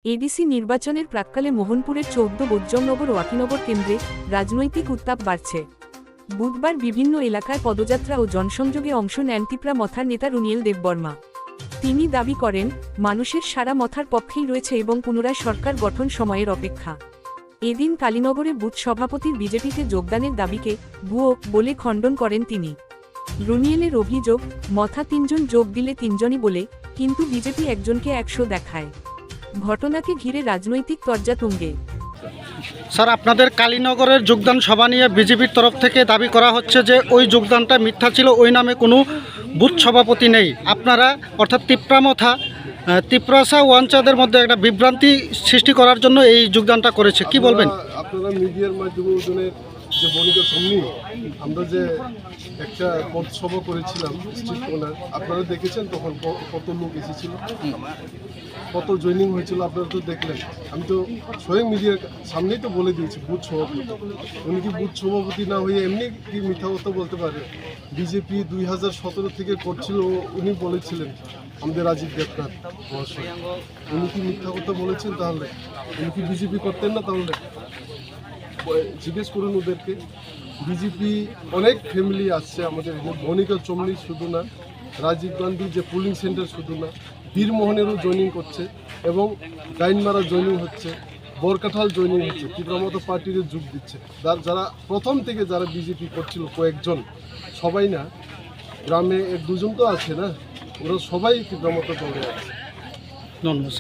ADC নির্বাচনের প্রাক্কালে মোহনপুরের ১৪ বৈদ্যনগর ও আকিনগর কেন্দ্রে রাজনৈতিক উত্তাপ বাড়ছে। বুধবার বিভিন্ন এলাকায় পদযাত্রা ও জনসংযোগে অংশ নেন তিপ্রা মথার নেতা রুনিয়েল দেববর্মা। তিনি দাবি করেন, মানুষের সারা মথার পক্ষেই রয়েছে এবং পুনরায় সরকার গঠন সময়ের অপেক্ষা। এদিন কালীনগরে বুথ সভাপতির বিজেপিতে যোগদানের দাবিকে ভুয়ো বলে খণ্ডন করেন তিনি। রুনিয়েলের অভিযোগ, মথা ৩ জন যোগ দিলে ৩ জনই বলে, কিন্তু বিজেপি একজনকে ১০০ দেখায়। ঘটনাকে ঘিরে রাজনৈতিক তরজা তুঙ্গে। স্যার, আপনাদের কালীনগরের যোগদান সভা নিয়ে বিজেপির তরফ থেকে দাবি করা হচ্ছে যে ওই যোগদানটা মিথ্যা ছিল, ওই নামে কোনো বুথ সভাপতি নেই। আপনারা অর্থাৎ তিপ্রাসা ওয়ানচাদের মধ্যে একটা বিভ্রান্তি সৃষ্টি করার জন্য এই যোগদানটা করেছে, কি বলবেন? আপনারা মিডিয়ার মাধ্যমে ওজনের যে বণিকের সামনে আমরা যে একটা পথসভা করেছিলাম স্ট্রিট কর্নার, আপনারা দেখেছেন তখন কত লোক এসেছিল, কত জয়েনিং হয়েছিল, আপনারা তো দেখলেন। আমি তো স্বয়ং মিডিয়ার সামনেই তো বলে দিয়েছি বুথ সভাপতি। উনি কি বুথ সভাপতি না হয়ে এমনি কি মিথ্যা কথা বলতে পারে? বিজেপি 2017 থেকে করছিল, উনি বলেছিলেন আমাদের রাজীব দেবনাথ মহাশয়। উনি কি মিথ্যা কথা বলেছেন? তাহলে উনি কি বিজেপি করতেন না? তাহলে জিজ্ঞেস করুন ওদেরকে। বিজেপি অনেক ফ্যামিলি আসছে আমাদের এখানে, বণিকা চমনি শুধু না, রাজীব গান্ধী যে পুলিং সেন্টার শুধু না, বীরমোহনেরও জয়েনিং করছে এবং ডাইনমারা জয়েনিং হচ্ছে, বরকাঠাল জয়েনিং হচ্ছে, তীব্রমত পার্টির যোগ দিচ্ছে। যারা প্রথম থেকে যারা বিজেপি করছিল কয়েকজন, সবাই না, গ্রামে 1-2 জন তো আছে না, ওরা সবাই তীব্রমত দলে আছে। ধন্যবাদ।